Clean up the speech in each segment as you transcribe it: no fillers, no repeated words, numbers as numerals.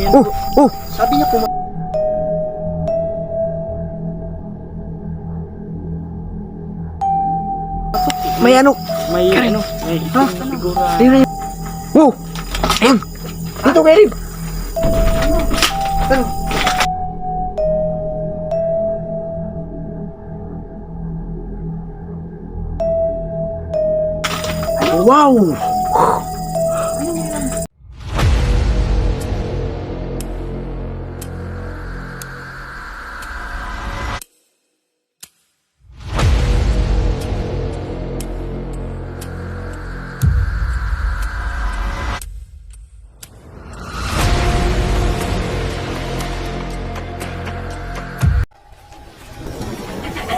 yan. Oh! Sabi niya pumasok. May ano? May ano? May itim na siguro. Ayun na yun. Oh! Ayun! Dito, Kerib! Ano? Wow!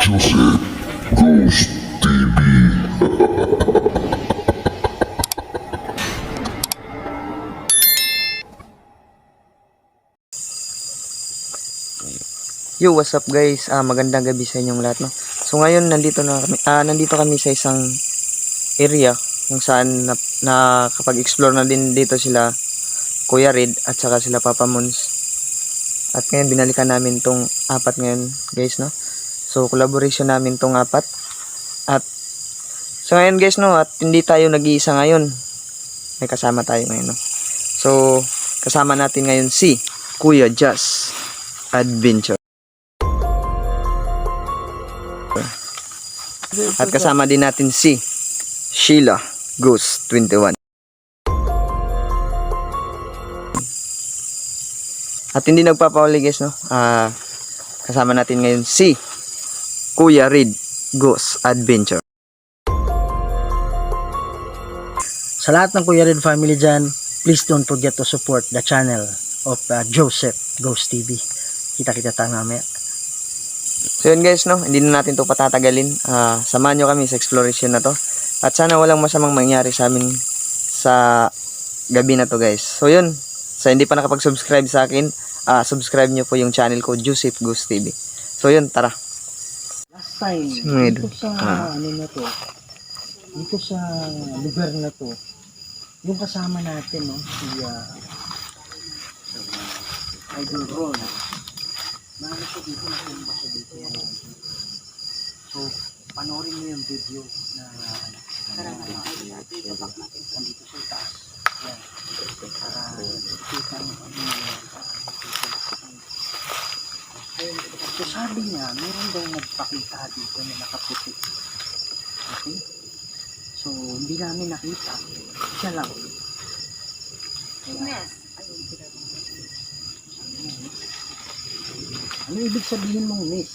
Joseph Ghost TV. Yo, what's up guys? Magandang gabi sa inyong lahat, no? So ngayon nandito kami sa isang area kung saan nakapag-explore na din dito sila Kuya Red at saka sila Papa Mons. At ngayon binalikan namin tong apat ngayon, guys, no? So collaboration namin tong apat. At so ngayon guys, no, at hindi tayo nag-iisa ngayon. May kasama tayo ngayon, no? So kasama natin ngayon si Kuya Jazz Adventure. At kasama din natin si Sheila Ghost 21. At hindi nagpapahuli guys, no? Kasama natin ngayon si Kuya Red Ghost Adventure. Sa lahat ng Kuya Red family dyan, please don't forget to support the channel of Joseph Ghost TV. Kita-kita tayo mamaya. So yun guys, no, hindi na natin to patatagalin. Samahan nyo kami sa exploration na to. At sana walang masamang mangyari sa amin sa gabi na to guys. So yun, sa hindi pa nakapag-subscribe sa akin, subscribe nyo po yung channel ko, Joseph Ghost TV. So yun, tara. Last time, Ngayon. dito sa ano na to, dito sa lugar na to, yung kasama natin, no, si Idol Ron. Marami siya dito, nakumba siya dito. So, panoorin mo yung video na nandito sa taas. Yan. Para kita mo ano so sabi niya, meron daw nagpakita dito na nakaputi. Okay? So, hindi namin nakita. Siya lang. Kaya, ano ibig sabihin mong miss?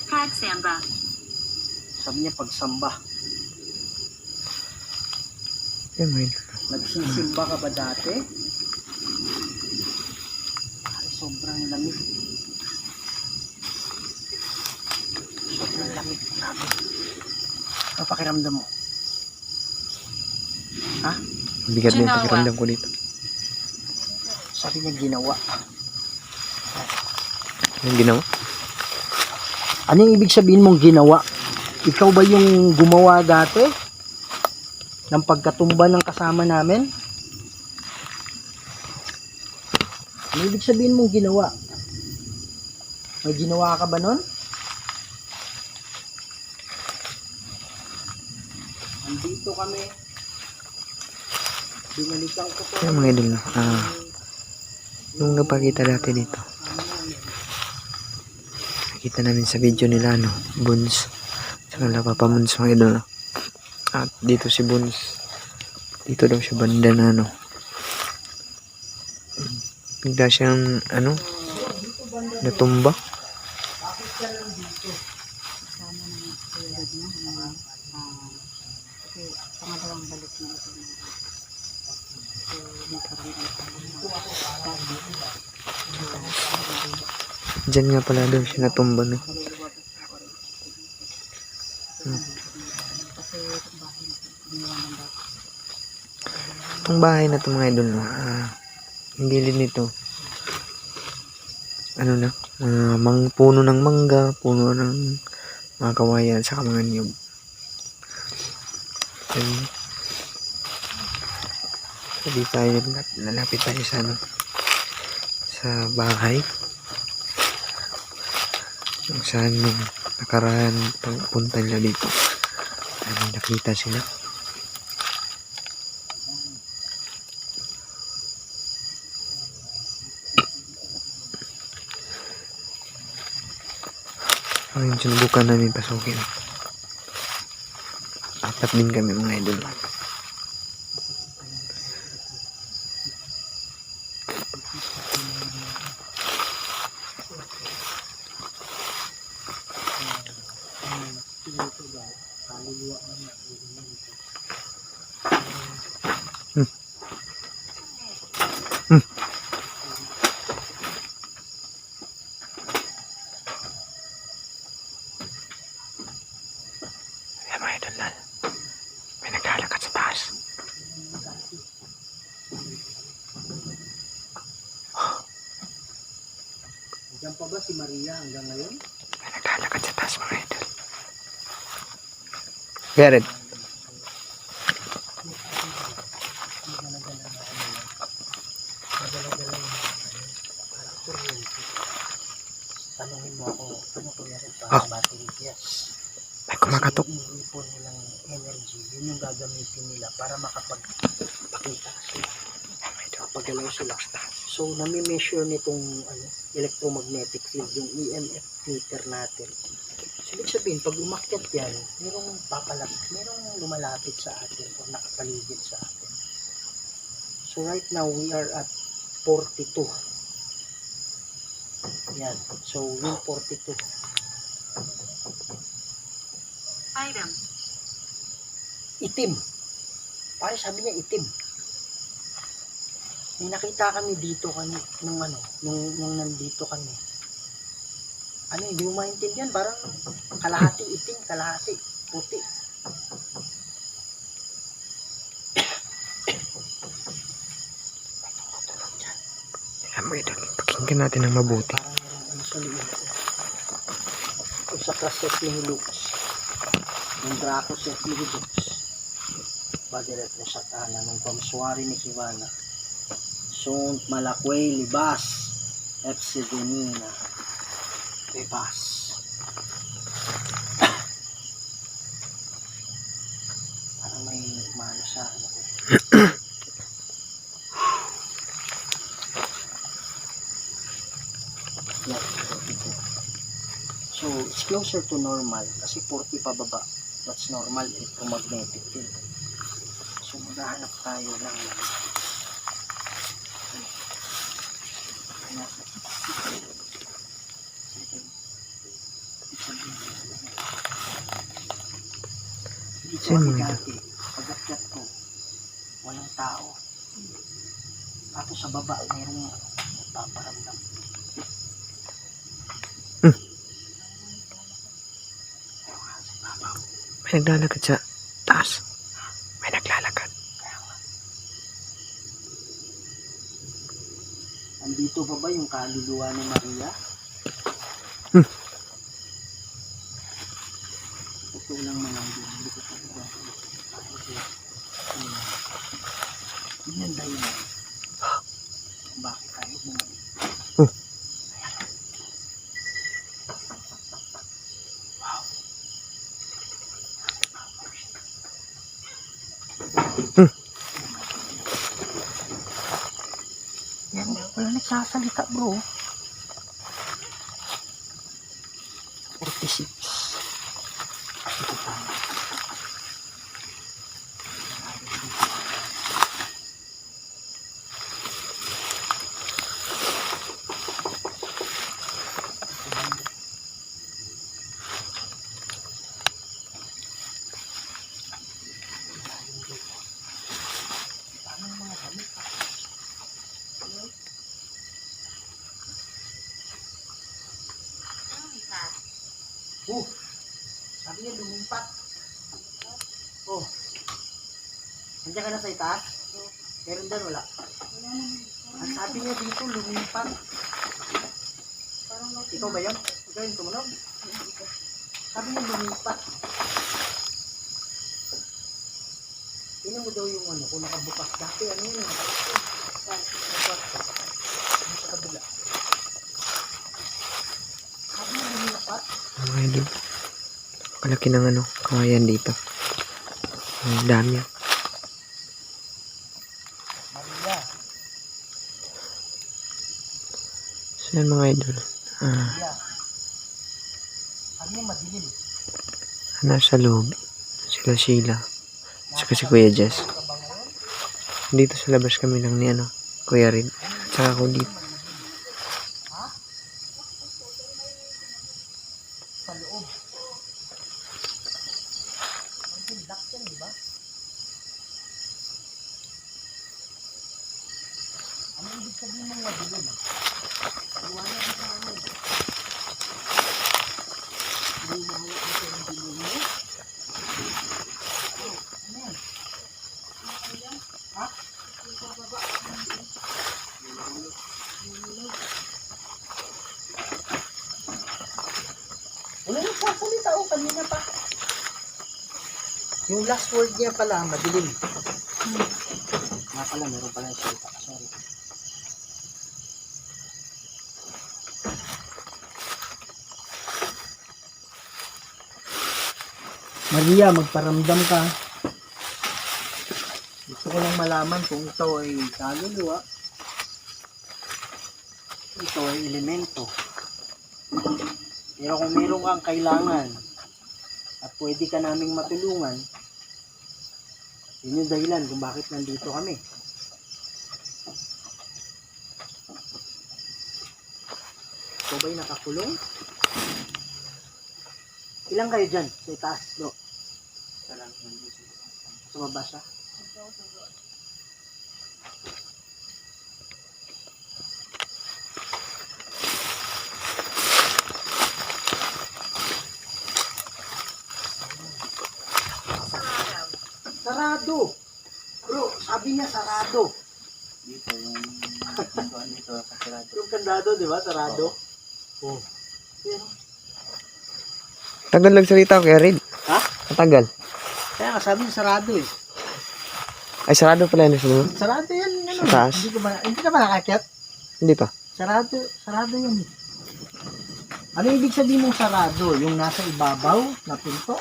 Pagsamba. Sabi niya pagsamba. Yun, may Nagsisimba ka ba dati? Ay, sobrang lamig. Sobrang lamig. Grabe. Ano pakiramdam mo? Ha? bigat din pakiramdam ko dito. Sabi niya ginawa. Yung ginawa? Ano yung ibig sabihin mong ginawa? Ikaw ba yung gumawa dati? Ng pagkatumba ng kasama namin? Ano ibig sabihin mong ginawa? May ginawa ka ba nun? Andito kami. Binalikan ko to. Yung mga idol, no? Nung napakita dati dito, nakita namin sa video nila, no, Buns, saka nila Papa Mons, mga idol, no? At dito si Buns, dito daw siya banda na, no, bigla siyang, ano, natumba. Pangalawang balik na ito. Diyan nga pala daw siya natumba, no. Itong bahay na ito mga idol, no, ang gilid nito, ano na, puno ng mangga, puno ng mga kawayan, saka mga niyog. Hindi tayo lalapit tayo sa sa bahay kung saan yung nakaraan pagpunta nila dito may nakita sila. Ayun, sinubukan namin pasukin. Apat din kami mga idol. Ayan mga idol, may naglalakad sa taas. Diyan pa ba si Maria hanggang ngayon? May naglalakad sa taas mga idol. Garrett. Tanungin mo ako, ano ko yan Ah. para battery? Yes. May kumakatok. Kasi yung iipon nilang energy, yun yung gagamitin nila para makapagpakita sila. Kapagalaw sila. So, nami-measure nitong electromagnetic field, yung EMF meter natin. So, ibig sabihin, pag umakyat yan, merong lumalapit sa atin o nakapaligid sa atin. So, right now, we are at 42. Yan. So, yung 42. Item. Itim. Pare, sabi niya itim. May nakita kami dito nung nandito kami. Ano, hindi mo maintindihan, parang kalahati itim, kalahati puti. Ayan mga idol, pakinggan natin ng mabuti. Parang merong ano sa liin ko. Ito sa process ni Lux. Yung Draco set ni Lux. Badiret mo sa tanan ng pamsuari ni Kivana. Sunt Malakway Libas. FC Denina. Libas. Parang may mano sa ano ko. Yeah, 42. So, it's closer to normal kasi 40 pababa. That's normal electromagnetic field. So, maghahanap tayo ng dito Sino ako mga dati, pag-akyat ko, walang tao. Tapos sa baba, mayroong nagpaparamdam. May naglalakad sa taas. May naglalakad. Andito pa ba yung kaluluwa ni Maria? Ito lang mga hindi ko talaga. Yan tayo na. Bakit tayo bumalik? Yan, wala nagsasalita bro. 46. Ito pa. Sabi niya lumipat. Oh. Nandiyan ka na sa itaas? Meron doon, wala. Ang sabi niya dito, lumipat. Ikaw ba yun? Ikaw yung tumunog? Sabi niya lumipat. Tingnan mo daw yung ano, kung nakabukas. Dati ano yun, nakabukas yun. Saan? Sa kwarto. Ano sa kabila? Sabi mo yung nakat? Mga idol. Kalaki ng ano, kawayan dito. Ang dami. Maria. So yan mga idol. Maria. Ano yung madilim? Nasa loob. Sila Sheila. Saka si Kuya Jess. Ka ba ngayon? Dito sa labas kami lang ni ano, Kuya Rin. At saka ako dito. Sa loob. Ang tindak yan, di ba? Ano ibig sabihin ng madilim? Iwanan ko sa ano. Hindi mahawak ko sa yung dilim mo. Ano yan? Ha? Wala nang sasalita o kanina pa. Yung last word niya pala, madilim. Nga pala, meron pala yung salita. Sorry. Maria, magparamdam ka. Gusto ko lang malaman kung ito ay kaluluwa. Ito ay elemento. Pero kung meron kang kailangan at pwede ka naming matulungan, yun yung dahilan kung bakit nandito kami. Ito ba'y nakakulong? Ilang kayo dyan? Sa itaas, bro? Sa baba siya? Sarado. Bro, sabi niya sarado. Dito yung dito sa sarado. Yung kandado, di ba? Sarado. Oh. Pero, Tagal nagsalita Kuya Rin. ha? Matagal. Kaya nga sabi niya sarado eh. Ay, sarado pala yun sa loob. Sarado yan. Ano? Sa taas? Hindi ka ba nakakyat? Hindi pa. Sarado yan. Ano ibig sabihin mong sarado? Yung nasa ibabaw na pinto?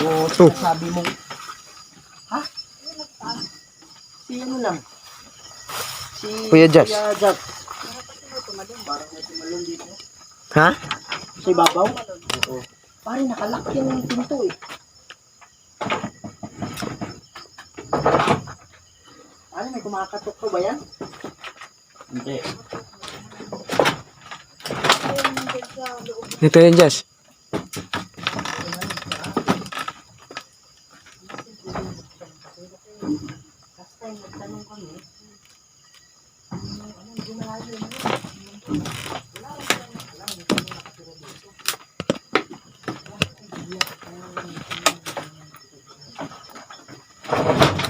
O sabi mong, ha? Si ano lang? Si Kuya Jazz. Kuya Jazz. Parang may tumalon dito. Ha? Sa ibabaw? Oo. Parang nakalak yan yung pinto eh. Ano, may kumakatok pa ba yan? Hindi. Dito yung Jess. Last time, nagtanong kami, anong ginagawa yun?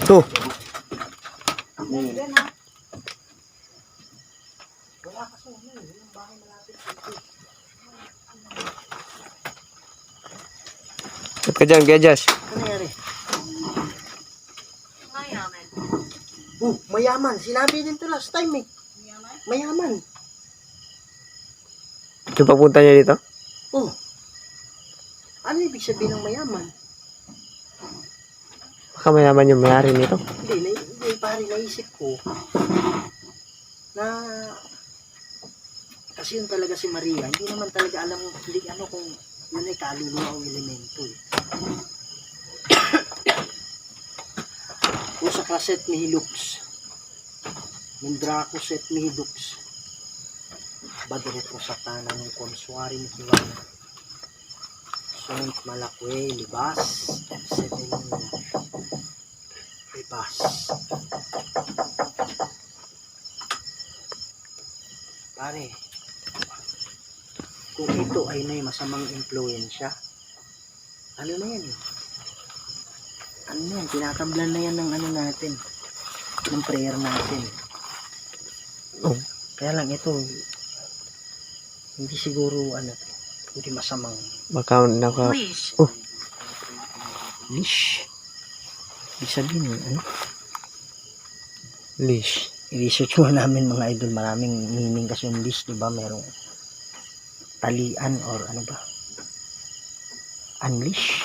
Ito. Wala kasi ano eh, yung bahay malapit dito. Ba't ka dyan, Kuya Jess? Ano nangyari? Mayaman. Mayaman. Sinabi din to last time eh. Mayaman. Yung papunta niya dito? Ano ibig sabihin ng mayaman? Baka mayaman yung mayari nito. Hindi, pare, naisip ko na kasi yun talaga si Maria, hindi naman talaga alam hindi ano kung yun ay kaluluwa o elemento eh. Kung sa kaset ni Hilux, yung Draco set ni Hilux, Badret mo sa tanang ng Konsuaring Kiwan, Sont Malakwe, Libas, F7 Libas. Pare, kung ito ay may masamang impluensya, ano na yan eh? Ano na yan? Tinatamblan na yan ng ano natin, ng prayer natin. Oh. Kaya lang ito, hindi siguro ano, hindi masamang Baka naka... Leash. Oh. leash. Ibig sabihin, ano? Leash. I-research mo namin mga idol, maraming meaning kasi yung leash, di ba? Merong talian or ano ba? Unleash.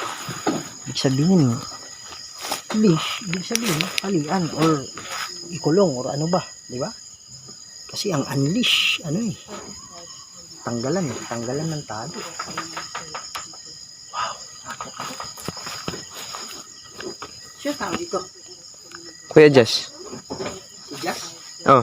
Ibig sabihin, leash, ibig sabihin, talian or ikulong or ano ba, di ba? Kasi ang unleash, ano eh, tanggalan ng tali. Wow. Siya tawag dito. Kuya Jess. Si Jazz. Oh.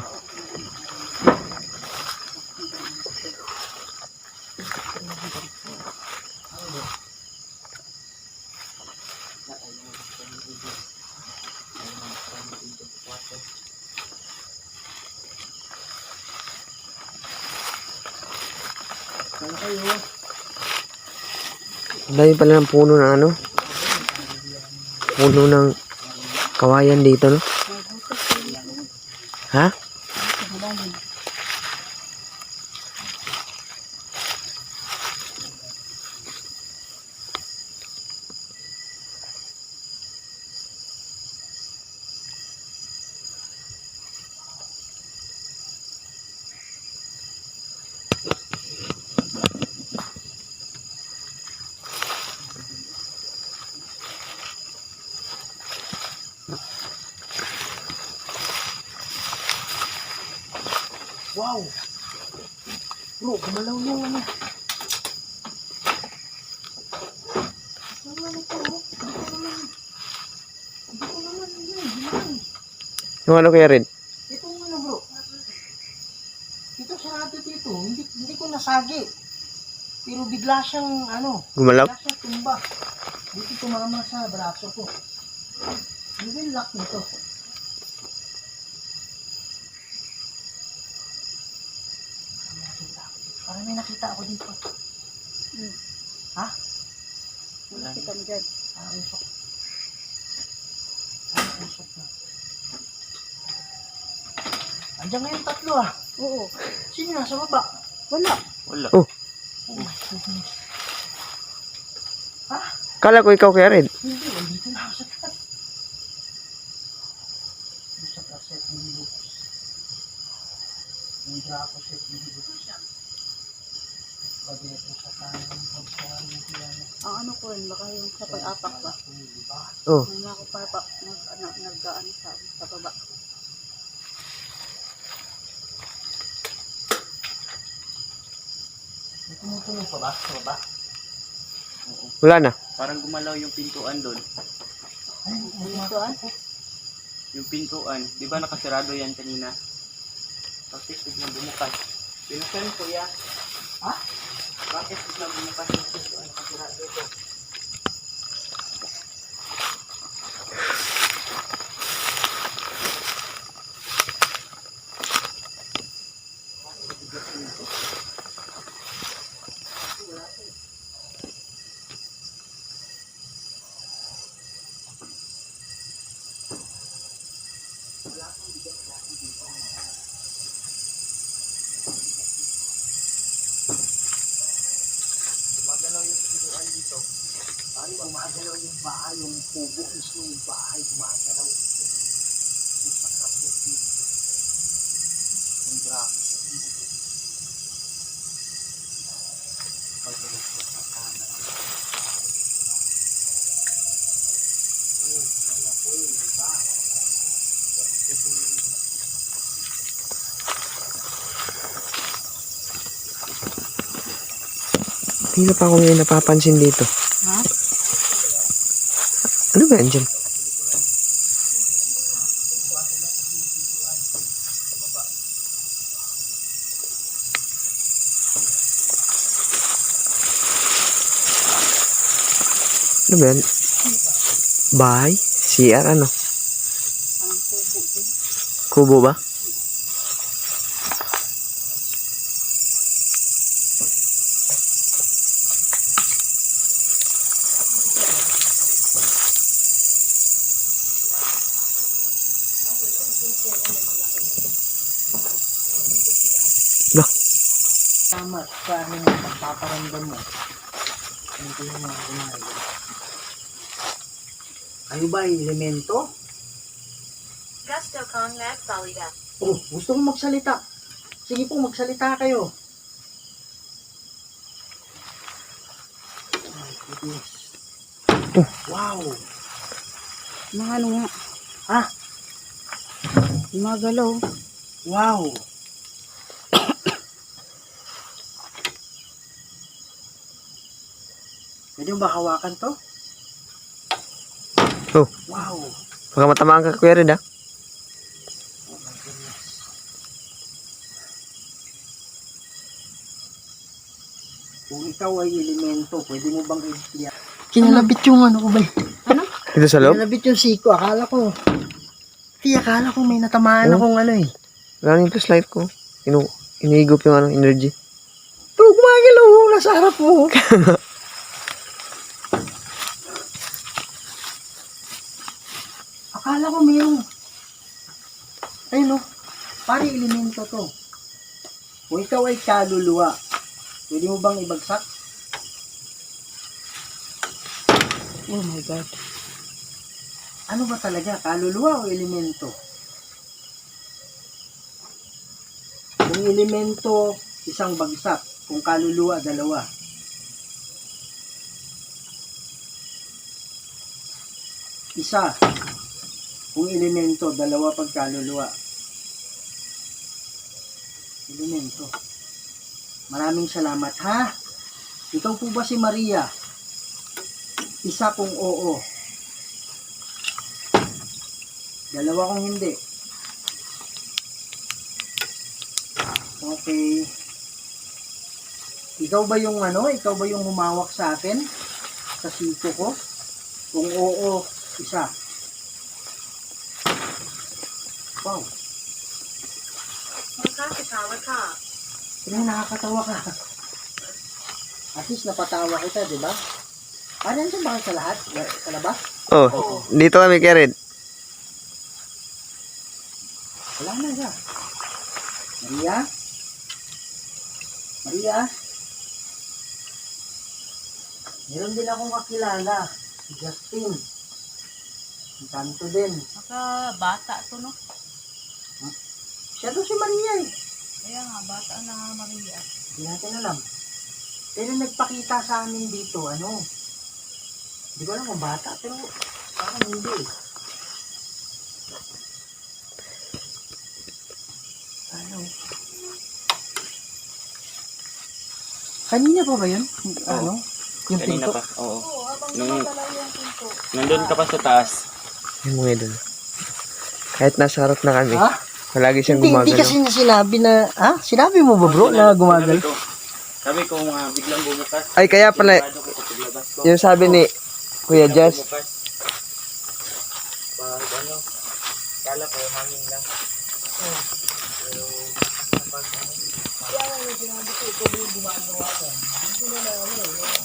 Ano kayo? Dahil pala ng puno ng ano? Puno ng kawayan dito, no? Ha? Wow! Bro, gumalaw yung ano. Yung ano Kuya Red? Itong ano bro. Ito sarado dito. Hindi ko nasagi. Pero bigla siyang ano. Gumalaw? Bigla siyang tumba. Dito tumama sa braso ko. Ano ba yung lock nito? Parang may nakita ako dito. Ha? Wala kita mo dyan. Parang usok. Parang usok na. Andiyan ngayon tatlo ah. Oo. Sino nasa baba? Wala. Oh. Oh my goodness. Ha? Kala ko ikaw Kuya Red. Hindi, dito na ako sa taas. Dito sa kaset ni Lucas. Yung Draco set ni Lucas. Bagay ko sa kanan ng pagsahan ng piano. Ang ano ko rin, baka yung sa pag-apak ba? Oh. May ako para pa, nag-ano sa baba. May tumutunog pa ba? Sa baba? Wala na. Parang gumalaw yung pintuan doon. Ay, Dito ah? Yung pintuan, di ba nakasarado yan kanina? Tapos biglang bumukas. Pinusan ko ya. Ha? Bakit biglang bumukas yung pintuan nakasarado ito? Gumagalaw yung bahay, yung kubo mismo yung bahay, gumagalaw. Yung sa kaset ni Lucas. Yung Draco set ni Lucas. Pagdalos ko sa kanan. Hindi na pa ako ngayon napapansin dito. Ha? Ano ba yan dyan? Ano ba yan? Bahay? CR ano? Ang kubo din. Kubo ba? Tama sa amin yung pagpaparamdam mo. Ano ko yung mga gumagalaw. Kayo ba ay elemento? Gusto kong magsalita. Oh, gusto kong magsalita. Sige po, magsalita kayo. My goodness. Wow. Mga ano nga. Ha? Mga galaw. Wow. Pwede mo ba hawakan to? Oh, Wow. baka matamaan ka, Kuya Red, ah. Oh my goodness. Kung ikaw ay elemento, pwede mo bang i-clear? Kinalabit yung ano ko ba? Dito sa loob? Kinalabit yung siko. Akala ko. Akala ko may natamaan Oh. akong ano eh. Wala yung flashlight ko. Inihigop yung ano, energy. Pero gumagalaw mo, nasa harap mo. Akala ko mayroong. Ayun o. Pari elemento to. Kung ikaw ay kaluluwa, pwede mo bang ibagsak? Oh my God. Ano ba talaga? Kaluluwa o elemento? Kung elemento, isang bagsak. Kung kaluluwa, dalawa. Isa. Kung elemento, dalawa pag kaluluwa. Elemento. Maraming salamat ha. Ikaw po ba si Maria? Isa kung oo. Dalawa kung hindi. Okay. Ikaw ba yung ano? Ikaw ba yung humawak sa akin? Sa siko ko? Kung oo, isa. Wow. Magkakatawa ka. Pero nakakatawa ka. At least napatawa kita, di ba? Parang sa ba sa lahat? Sa labas? Oh, dito kami, Kuya Red. Wala na siya. Maria? Maria? Meron din akong kakilala. Si Justin. Ang kanto din. Maka bata to, no? Siya to si Maria eh. Kaya nga, bata na Maria. Hindi natin alam. Pero nagpakita sa amin dito, ano? Hindi ko alam kung bata, pero parang hindi eh. Ano? Kanina pa ba yun? Ano? Yung Kanina pinto? pa, oo. Oo, habang Nung, gumagalaw yung pinto. nandun ka pa sa taas. Yung mga idol. Kahit nasa harap na kami, Ha? palagi siyang Hindi gumagalaw. kasi niya sinabi na, ha? Sinabi mo ba bro na gumagal? Sabi ko biglang bumukas. Ay, kaya pala, Sigurado ko paglabas ko. yung sabi ni Kuya Biglang Jess, bumukas. Pag ano, kala ko hangin lang. Pero, kapag hangin, Kaya nga yung sinabi ko, ikaw ba yung gumagawa ko? Hindi ko na ano eh.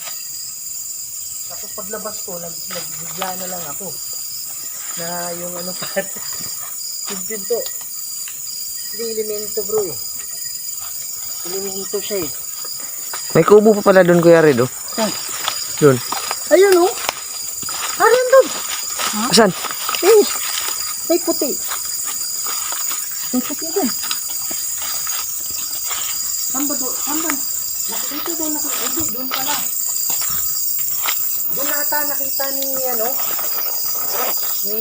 Tapos paglabas ko, nagbigla na lang ako. Na yung ano pa, yung pinto. Hindi elemento bro eh. Elemento siya eh. may kubo pa pala doon, Kuya Red, oh. Saan? Doon. Ayun oh. Ayun doon. Saan? Eh, may puti. May puti doon. Saan ba doon? Saan ba? Nakita doon ako. Ay, doon pala. Doon nata nakita ni, ano, ni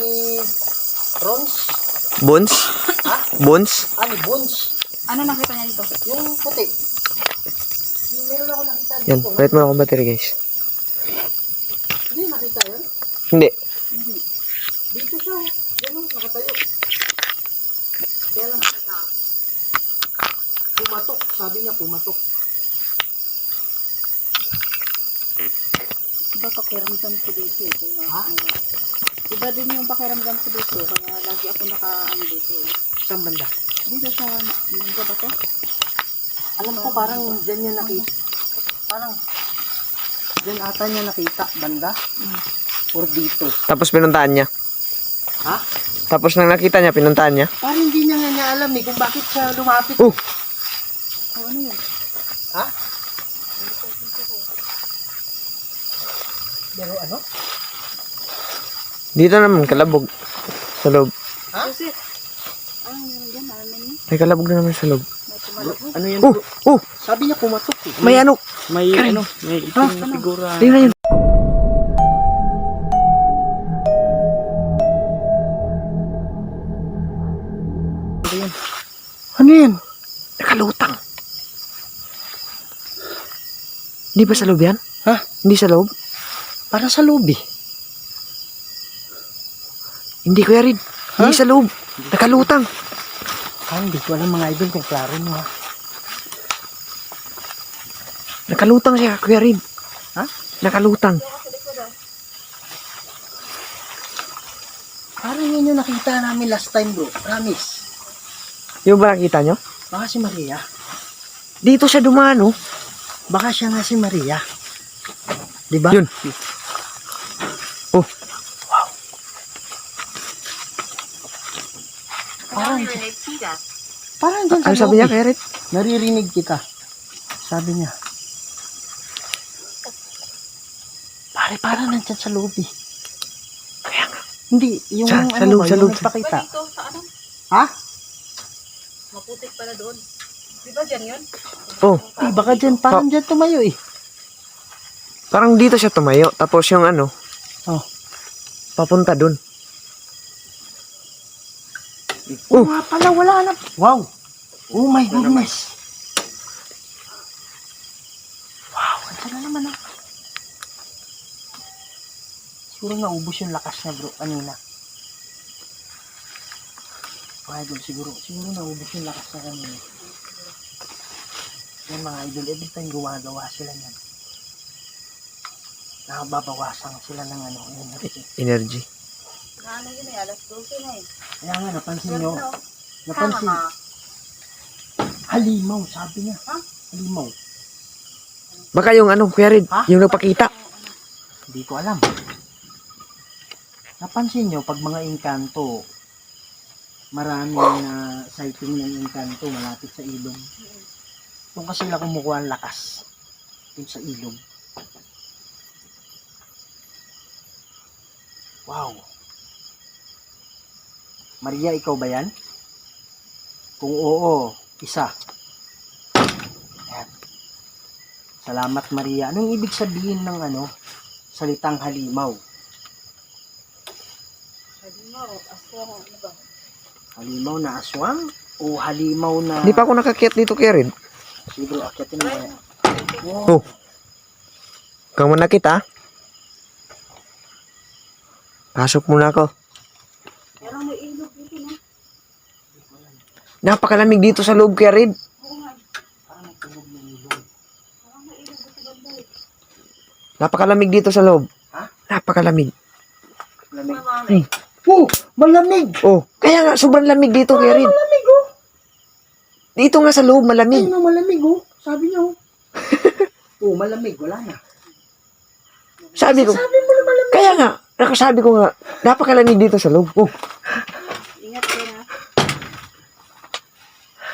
Rons. Bones? Ha? Bones? Ni Bones. Ano nakita niya dito? Yung puti. Yung meron ako nakita dito. Yan, palit mo na akong battery, guys. Hindi nakita yun. Hindi. Dito siya. Yan o, nakatayo. Kaya lang, pumatok. Sabi niya, pumatok. Iba pakiramdam ko dito eh. Kaya, Ha? iba din yung pakiramdam ko dito. Kaya lagi ako naka-ano dito. Saan banda? Dito sa mangga ba to? Alam ko parang dyan niya nakita. Parang dyan ata niya nakita. Banda? Or dito. Tapos pinuntahan niya. Ha? Tapos nang nakita niya, pinuntahan niya. Parang hindi niya nga niya alam eh kung bakit siya lumapit. Oh! O ano yun? Ha? Pero ano? Dito naman, kalabog. Sa loob. Joseph. Ano meron dyan? Ano meron? May kalabog na naman sa loob. May tumalabog. Ano yan? Oh! Oh! Sabi niya pumatok eh. May ano! May ano, may itim na figura. Tingnan yun. Ano yan? Nakalutang. Hindi ba sa loob yan? Ha? Hindi sa loob? Para sa loob eh. Hindi, Kuya Rin. Hindi sa loob. Nakalutang. Hindi ko alam mga idol kung klaro mo ha. Nakalutang siya, Kuya Rin. Ha? Nakalutang. Parang yun yung nakita namin last time bro. Promise. Yung ba nakita nyo? Baka si Maria. Dito siya dumano. Baka siya nga si Maria. Diba? Yun. Oh. Parang, Naririnig kita. parang dyan sa Ano sabi loob niya, eh. Kuya Rin? Naririnig kita. Sabi niya. Pare, parang nandyan sa loob eh. Kaya nga. Hindi, yung Sa ano loob, ba, sa yung loob. nagpakita. Ba dito sa ano? Ha? Maputik pala doon. Di ba dyan yun? Oh. Eh, baka dyan, parang dyan tumayo eh. Parang dito siya tumayo. Tapos yung ano, Oh. papunta dun. Oh, nga pala, wala na. Wow. Oh my goodness. Wow, andyan na naman ah. Siguro naubos yung lakas niya bro, kanina. Mga idol, siguro naubos yung lakas niya kanina. Yan mga idol, every time gumagawa sila yan. Nakababawasan sila ng ano, energy. Energy. Ano yun eh, alas 12 na eh. Kaya nga, napansin Pero nyo. no, Napansin. tama. Halimaw, sabi niya. Ha? Halimaw. Baka yung ano, Kuya Rin, Ha? yung nagpakita. Hindi ko alam. Napansin nyo, pag mga engkanto, maraming sighting ng engkanto malapit sa ilog. Doon kasi sila kumukuha ang lakas. Doon sa ilog. Wow. Maria, ikaw ba yan? Kung oo, isa. Ayan. Salamat Maria. Anong ibig sabihin ng ano, salitang halimaw? Sabi mo, aswang, ano ba? Halimaw na aswang? O halimaw na... Hindi pa ako nakakyat dito, Kuya Rin. Siguro, akyatin mo yan. Oh. Kang manakit, ha? Pasok muna ako. Parang may ilog dito, no? Napakalamig dito sa loob, Kuya Rin. Napakalamig dito sa loob. Ha? Napakalamig. Malamig. Oh, malamig! Oh, kaya nga, sobrang lamig dito, Kuya Rin. Malamig oh! Dito nga sa loob, malamig. Ayun oh, malamig oh. Sabi niya oh. Oh, malamig. Wala na. Sabi ko, Sabi mo na malamig. kaya nga, nakasabi ko nga, napakalamig dito sa loob. Oh, Ingat kayo na.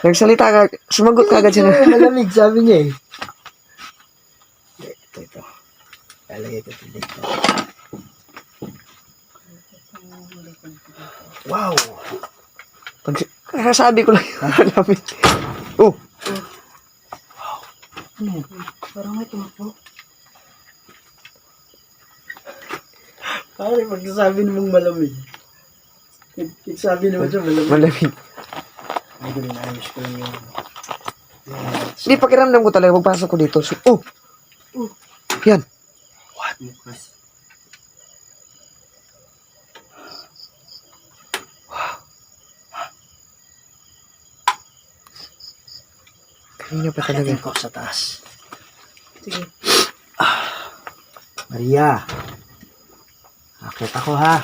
nagsalita ka, sumagot ka agad siya. Oh, malamig, sabi niya eh. Ito. Lalagay ko ito dito. Wow! Pag, nakasabi ko lang yung malamig. Oh, Ano? Parang may tumakbo. Pare, pagsasabi namang malamig. Sabi naman siya malamig. malamig. Ay, ko rin ayos ko yung... Hindi, pakiramdam ko talaga, pagpasok ko dito. So, oh, yan. What? Bukas. Kanina pa talaga. Akyatin ko sa taas. Sige. Maria. Akit ako ha.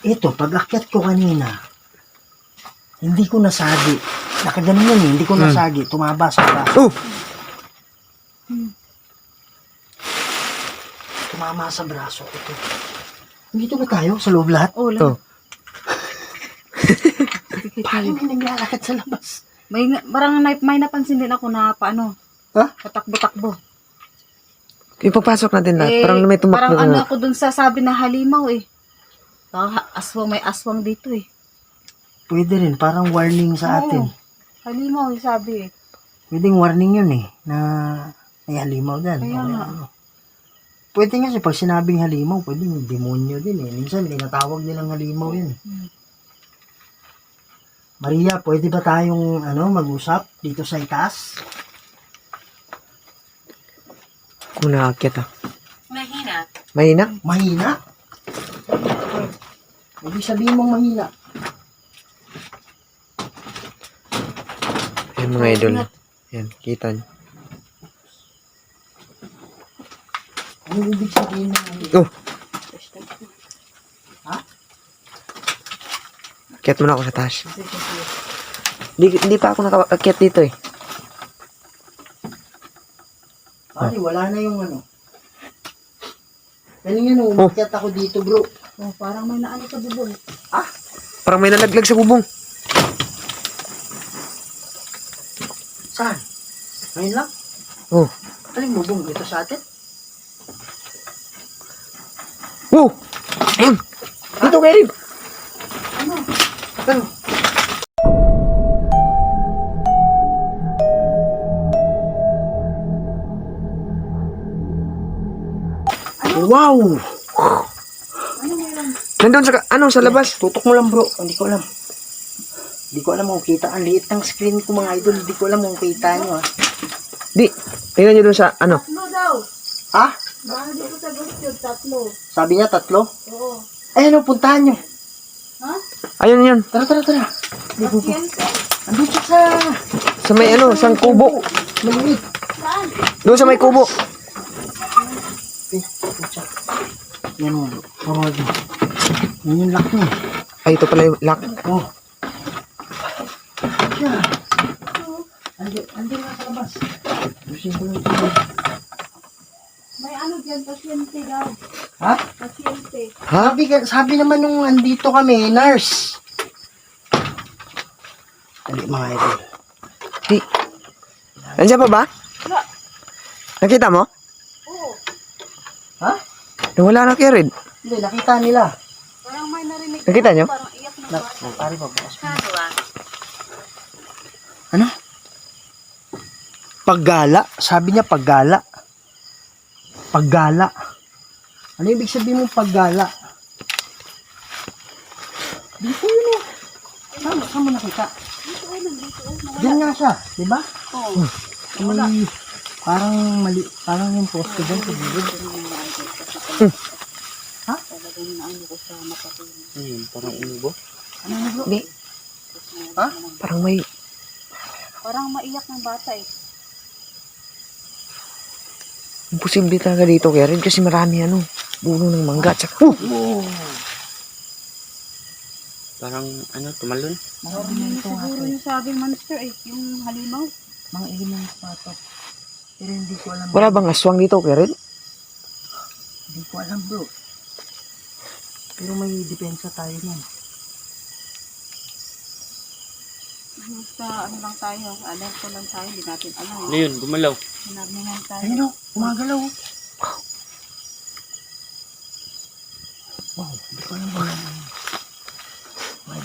Ito, pag akyat ko kanina, hindi ko nasagi. Nakaganon yun eh, hindi ko nasagi. Tumaba sa braso. Oh, Tumama sa braso. Ito. Dito ba tayo? Sa loob lahat? Oh, to. Paano may naglalakad sa labas? Parang may napansin din ako na paano. Ha? Patakbo-takbo. Ipapasok natin lahat. Parang may tumakbo parang ano nga. ako dun sa sabi na halimaw eh. Aswang, may aswang dito eh. Pwede rin, parang warning sa atin. Oo. Halimaw eh, sabi eh. Pwedeng warning yun eh, na may halimaw dyan. Kaya O kaya nga. ano. Pwede nga pag sinabing halimaw, pwede yung demonyo din eh. Minsan tinatawag nilang halimaw yun. Maria, pwede ba tayong mag-usap dito sa itaas? Kung nakakit ah. Mahina. Mahina? Mahina? Ibig sabihin mong mahina. Yan mga idol. Yan, kita nyo. Ano ibig sabihin ng mahina? Oh! Ha? Akyat muna ako sa taas. Hindi pa ako nakaakyat dito eh. Pare, wala na yung Kanina nung umakyat ako dito, bro. Oh, parang may naano sa bubong. Parang may nalaglag sa bubong. Saan? Ngayon lang? Oh. Ano yung bubong dito sa atin? Oh! Ayun! Dito, Kerib! Ano? Wow! Nandun sa labas. Tutok mo lang, bro. Hindi ko alam. Hindi ko alam kung kita. Ang liit ng screen ko, mga idol. Hindi ko alam kung kita nyo, ha. Di, tingnan nyo dun sa, Tatlo daw. Ha? Baka dito sa gusto, tatlo. Sabi niya, 3? Oo. Eh, puntahan nyo. Ha? ayun yun. Tara. Hindi po po. Pasyente. Andun siya sa... Sa may sa kubo. Maliit. Saan? Doon sa may kubo. Eh, putya. Yan mo, bro. Forward mo. Yan yung lock niya. Ay, ito pala yung lock. Oh. Siya. Andun nga sa labas. Gusto ko lang ito. May ano dyan, pasyente daw. Ha? Pasyente. Sabi naman nung andito kami, nurse. Dali mga idol. Di. Nandiyan pa ba? Wala. Nakita mo? Oo. Ha? Wala na, Kerid. Hindi, nakita nila. Parang may narinig. Nakita nyo? Parang iyak na bata. Pare pa bukas. Kadua. Ano? Paggala. Sabi niya paggala. Paggala. Ano ibig sabihin mong paggala? Dito yun eh. Saan mo nakita? Diyan nga siya, di ba? Oo. May, parang mali, parang yung poste dyan sa gilid. Talagang naano ko sa mata ko. Ayun, parang inubo. Ano na bro? Di. Ha? Parang may... Parang maiyak ng bata eh. Imposible talaga dito, Kerid, kasi marami puno ng mangga. Tsaka, Parang, tumalon. Sabi niya siguro yung sabing monster eh. Yung halimaw. Mga ilimang patok. Pero hindi ko alam. wala bang aswang dito, Kerid? Hindi ko alam bro. Pero may depensa tayo nun. Basta ano lang tayo, alert ko lang tayo, hindi natin alam. Ano yun, gumalaw. Hinarningan tayo. Ayun o, umagalaw o. Wow, hindi ko alam ba.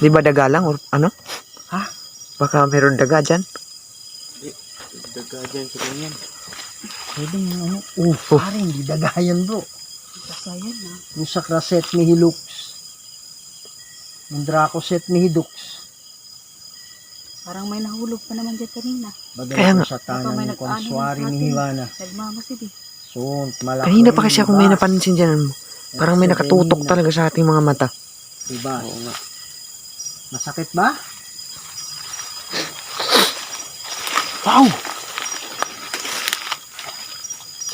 Di ba daga lang or ano? Ha? Baka meron daga dyan. Daga dyan sa ganyan. Pwede yung pare, hindi dagayan bro. Basta yan ha. Yung Sacraset ni Hilux. Yung Dracoset ni Hidux. Parang may nahulog pa naman dyan kanina. Kaya Badal nga. ko sa Baka tanan may ng nag-ano konswari sa ni atin. Hiwana. Nagmamasid eh. Sunt, malaki. Kanina pa kasi ako may napansin dyan. Parang may nakatutok talaga sa ating mga mata. Diba? Oo nga. Masakit ba? Wow!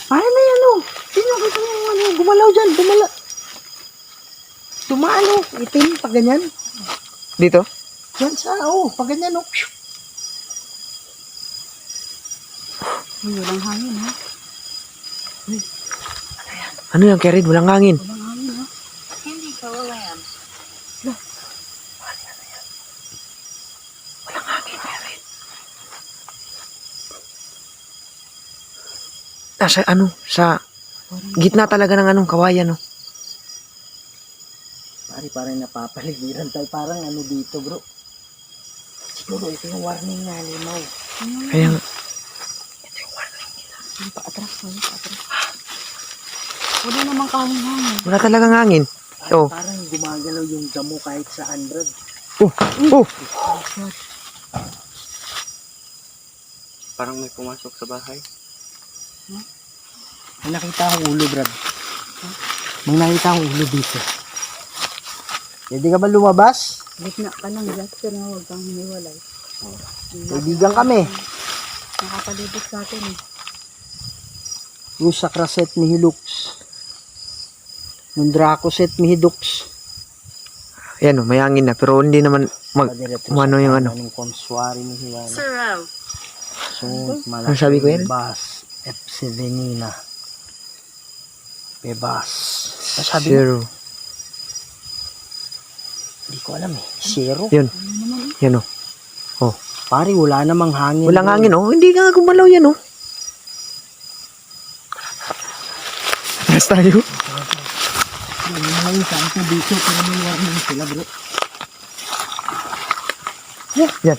Ay, may Sino kita yung gumalaw dyan? Dumalo. Itim, pag ganyan. Dito? Yan sa, pag ganyan, Phew. Ay, walang hangin ha. Ano yan, Kerid? Walang hangin. Walang hangin ha. Indigo lamb. Sa Gitna talaga ng anong kawayan, no? Pare, parang napapaligiran tayo. Parang ano dito, bro. Siguro ito yung warning na limaw. Kaya nga. Paatras. Wala namang kahing-hangin. Wala talagang hangin. Oh. Parang gumagalaw yung damo kahit saan, bro. Oh! Parang may pumasok sa bahay. May nakita akong ulo, brad. May nakita akong ulo dito. Pwede ka ba lumabas? Gitna ka lang, Jasper, na huwag kang hiniwalay. Kaibigan kami. Nakapalibot sa atin eh. Yung sakraset ni Hilux. Yung Dracoset ni Hidux. Ayan, oh, may hangin na. Pero hindi naman umano yung ano. Yung komswari ni Hiwana. Suraw. So, Ano sabi ko yan? Bas. F7 na. Bebas. Ano sabi mo? Zero. Hindi ko alam eh. Zero. Yun. Yan, oh. Pare, wala namang hangin. Walang bro. hangin, oh. Hindi nga gumalaw yan, oh. Yes, tayo. Ano naman yung sampo dito. Pero may warning sila, bro. Yan.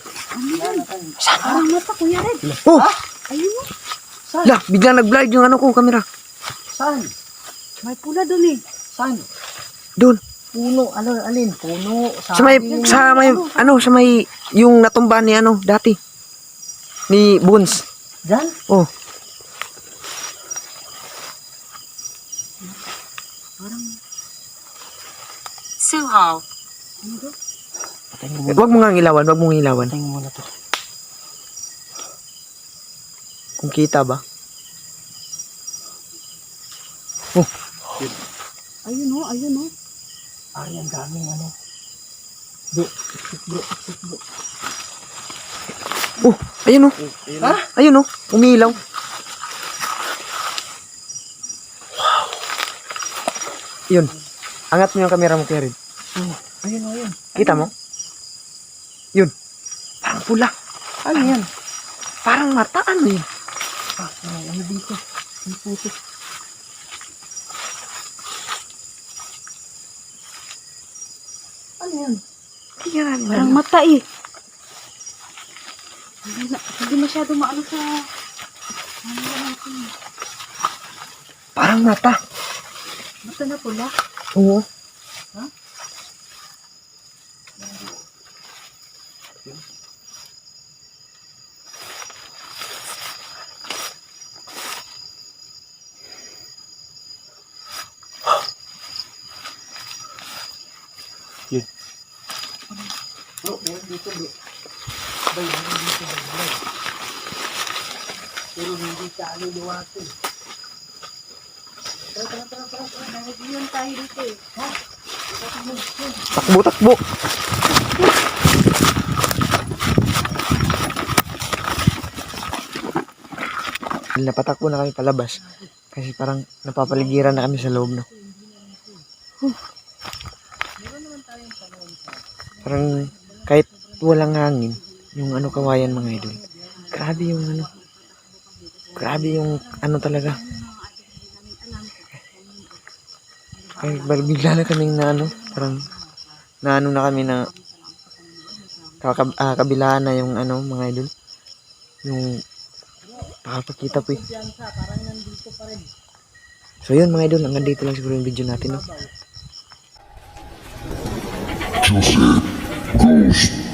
Parang mata, Kuya Red. Oh! Ayun mo. La, biglang nag-blind yung ano ko, camera. Saan? May pula doon eh. Saan? Doon. Puno. Ano, alin? Puno. Sa may, sa may, yung natumba ni ano, dati. Ni Bones. Diyan? Oh. Suhal. Patay mo muna. Wag mo nga ilawan, wag mong ilawan. Patay mo muna to. Kung kita ba? Ayun o, ayun o. Pare, ang daming ano. Bro, bro. Oh, ayun oh. Ha? Ayun oh, umiilaw. Yun. Angat mo yung camera mo, Karen. Ayun o, ayun. Kita mo? Yun. Parang pula. Ano yan? Parang mata, ano yun? Ano dito? Ang puso. Ano yan? Parang mata eh. Hindi masyado maano sa... Parang mata. Mata na pula. Oo. Bro, meron dito, bro. Bay, meron dito, bay. Pero hindi ka aluluwatin. Tara. Nahigyan tayo dito eh. Takbo, takbo. Napatakbo na kami palabas. Kasi parang napapaligiran na kami sa loob, no? Parang kahit walang hangin, yung ano kawayan mga idol. Grabe yung ano. Grabe yung ano talaga. Kaya bigla na kaming na ano, parang naano na kami na kabilaan na yung ano mga idol. Yung nakapakita po eh. So yun mga idol, hanggang dito lang siguro yung video natin, no? Joseph Ghost